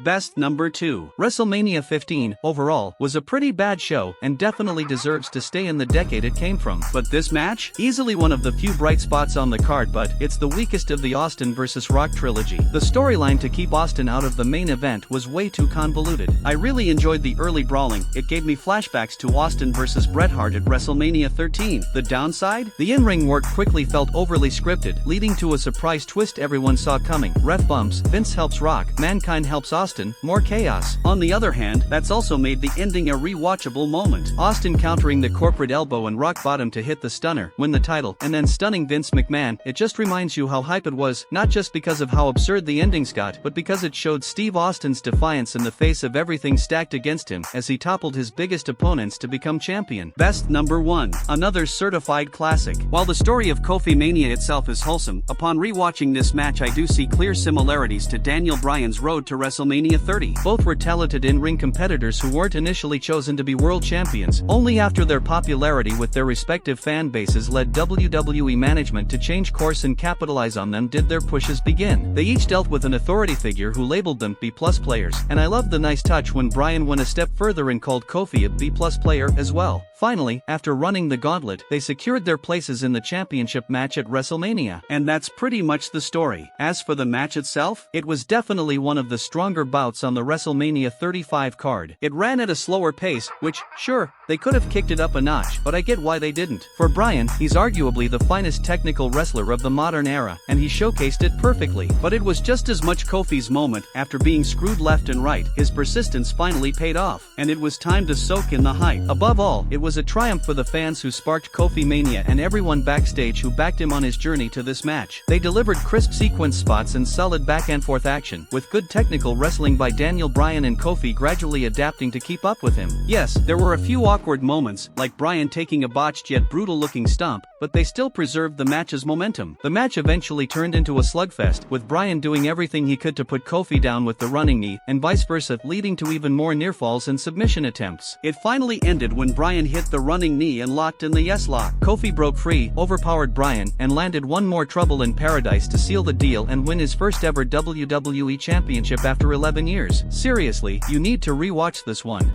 Best number 2. WrestleMania 15, overall, was a pretty bad show and definitely deserves to stay in the decade it came from. But this match? Easily one of the few bright spots on the card, but it's the weakest of the Austin vs. Rock trilogy. The storyline to keep Austin out of the main event was way too convoluted. I really enjoyed the early brawling. It gave me flashbacks to Austin vs. Bret Hart at WrestleMania 13. The downside? The in-ring work quickly felt overly scripted, leading to a surprise twist everyone saw coming. Ref bumps, Vince helps Rock, Mankind helps Austin, more chaos. On the other hand, that's also made the ending a rewatchable moment. Austin countering the corporate elbow and Rock bottom to hit the stunner, win the title, and then stunning Vince McMahon. It just reminds you how hype it was, not just because of how absurd the endings got, but because it showed Steve Austin's defiance in the face of everything stacked against him as he toppled his biggest opponents to become champion. Best number 1. Another certified classic. While the story of Kofi Mania itself is wholesome, upon rewatching this match I do see clear similarities to Daniel Bryan's road to WrestleMania 30. Both were talented in-ring competitors who weren't initially chosen to be world champions. Only after their popularity with their respective fan bases led WWE management to change course and capitalize on them did their pushes begin. They each dealt with an authority figure who labeled them B+ players, and I loved the nice touch when Bryan went a step further and called Kofi a B+ player as well. Finally, after running the gauntlet, they secured their places in the championship match at WrestleMania. And that's pretty much the story. As for the match itself, it was definitely one of the stronger bouts on the WrestleMania 35 card. It ran at a slower pace, which, sure, they could have kicked it up a notch, but I get why they didn't. For Bryan, he's arguably the finest technical wrestler of the modern era, and he showcased it perfectly. But it was just as much Kofi's moment. After being screwed left and right, his persistence finally paid off, and it was time to soak in the hype. Above all, it was a triumph for the fans who sparked Kofi Mania and everyone backstage who backed him on his journey to this match. They delivered crisp sequence spots and solid back and forth action, with good technical wrestling by Daniel Bryan and Kofi gradually adapting to keep up with him. Yes, there were a few awkward moments, like Bryan taking a botched yet brutal-looking stomp, but they still preserved the match's momentum. The match eventually turned into a slugfest, with Bryan doing everything he could to put Kofi down with the running knee, and vice versa, leading to even more near-falls and submission attempts. It finally ended when Bryan hit the running knee and locked in the yes lock. Kofi broke free, overpowered Bryan, and landed one more Trouble in Paradise to seal the deal and win his first ever WWE Championship after 11 years. Seriously, you need to rewatch this one.